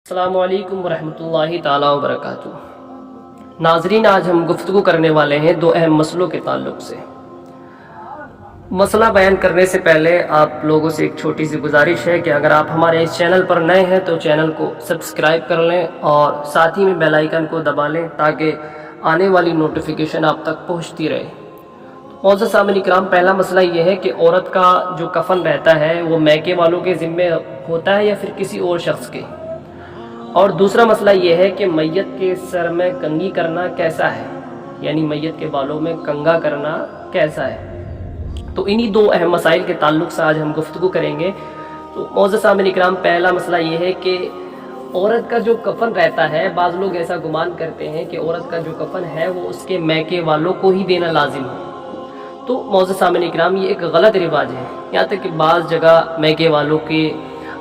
السلام علیکم ورحمۃ اللہ تعالیٰ وبرکاتہ۔ ناظرین، آج ہم گفتگو کرنے والے ہیں دو اہم مسئلوں کے تعلق سے۔ مسئلہ بیان کرنے سے پہلے آپ لوگوں سے ایک چھوٹی سی گزارش ہے کہ اگر آپ ہمارے اس چینل پر نئے ہیں تو چینل کو سبسکرائب کر لیں اور ساتھ ہی میں بیل آئیکن کو دبا لیں تاکہ آنے والی نوٹیفیکیشن آپ تک پہنچتی رہے۔ معزز سامعین کرام، پہلا مسئلہ یہ ہے کہ عورت کا جو کفن رہتا ہے وہ میکے والوں کے ذمے ہوتا ہے یا پھر کسی اور شخص کے، اور دوسرا مسئلہ یہ ہے کہ میت کے سر میں کنگھی کرنا کیسا ہے، یعنی میت کے بالوں میں کنگھا کرنا کیسا ہے۔ تو انہی دو اہم مسائل کے تعلق سے آج ہم گفتگو کریں گے۔ تو معزز سامعین کرام، پہلا مسئلہ یہ ہے کہ عورت کا جو کفن رہتا ہے، بعض لوگ ایسا گمان کرتے ہیں کہ عورت کا جو کفن ہے وہ اس کے میکے والوں کو ہی دینا لازم ہے۔ تو معزز سامعین کرام، یہ ایک غلط رواج ہے۔ یہاں تک کہ بعض جگہ میکے والوں کے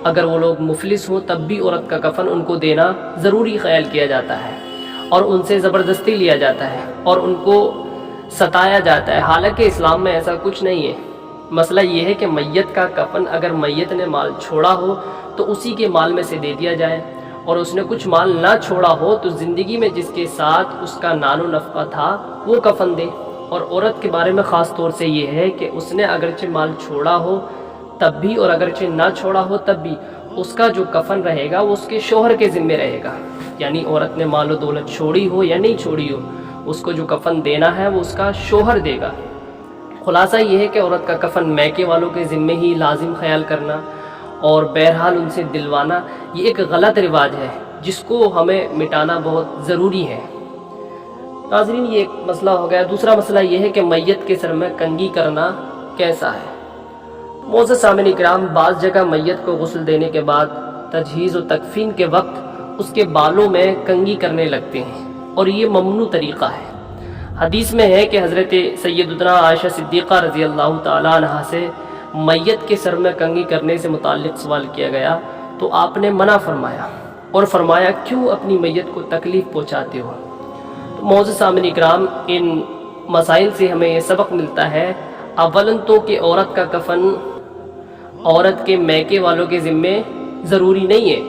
اگر وہ لوگ مفلس ہوں تب بھی عورت کا کفن ان کو دینا ضروری خیال کیا جاتا ہے اور ان سے زبردستی لیا جاتا ہے اور ان کو ستایا جاتا ہے، حالانکہ اسلام میں ایسا کچھ نہیں ہے۔ مسئلہ یہ ہے کہ میت کا کفن اگر میت نے مال چھوڑا ہو تو اسی کے مال میں سے دے دیا جائے، اور اس نے کچھ مال نہ چھوڑا ہو تو زندگی میں جس کے ساتھ اس کا نان و نفقہ تھا وہ کفن دے۔ اور عورت کے بارے میں خاص طور سے یہ ہے کہ اس نے اگرچہ مال چھوڑا ہو تب بھی اور اگرچہ نہ چھوڑا ہو تب بھی اس کا جو کفن رہے گا وہ اس کے شوہر کے ذمہ رہے گا، یعنی عورت نے مال و دولت چھوڑی ہو یا نہیں چھوڑی ہو، اس کو جو کفن دینا ہے وہ اس کا شوہر دے گا۔ خلاصہ یہ ہے کہ عورت کا کفن میکے والوں کے ذمہ ہی لازم خیال کرنا اور بہرحال ان سے دلوانا یہ ایک غلط رواج ہے جس کو ہمیں مٹانا بہت ضروری ہے۔ ناظرین، یہ ایک مسئلہ ہو گیا۔ دوسرا مسئلہ یہ ہے کہ میت کے سر میں کنگھی کرنا کیسا ہے۔ معزز سامعین کرام، بعض جگہ میت کو غسل دینے کے بعد تجہیز و تکفین کے وقت اس کے بالوں میں کنگھی کرنے لگتے ہیں، اور یہ ممنوع طریقہ ہے۔ حدیث میں ہے کہ حضرت سیدتنا عائشہ صدیقہ رضی اللہ تعالیٰ عنہا سے میت کے سر میں کنگھی کرنے سے متعلق سوال کیا گیا تو آپ نے منع فرمایا اور فرمایا، کیوں اپنی میت کو تکلیف پہنچاتے ہو۔ تو معزز سامعین کرام، ان مسائل سے ہمیں یہ سبق ملتا ہے، اولاً تو کہ عورت کا کفن عورت کے میکے والوں کے ذمے ضروری نہیں ہے،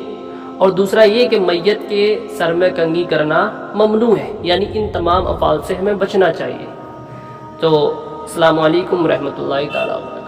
اور دوسرا یہ کہ میت کے سر میں کنگھی کرنا ممنوع ہے، یعنی ان تمام افعال سے ہمیں بچنا چاہیے۔ تو السلام علیکم ورحمۃ اللہ تعالیٰ وبرکاتہ۔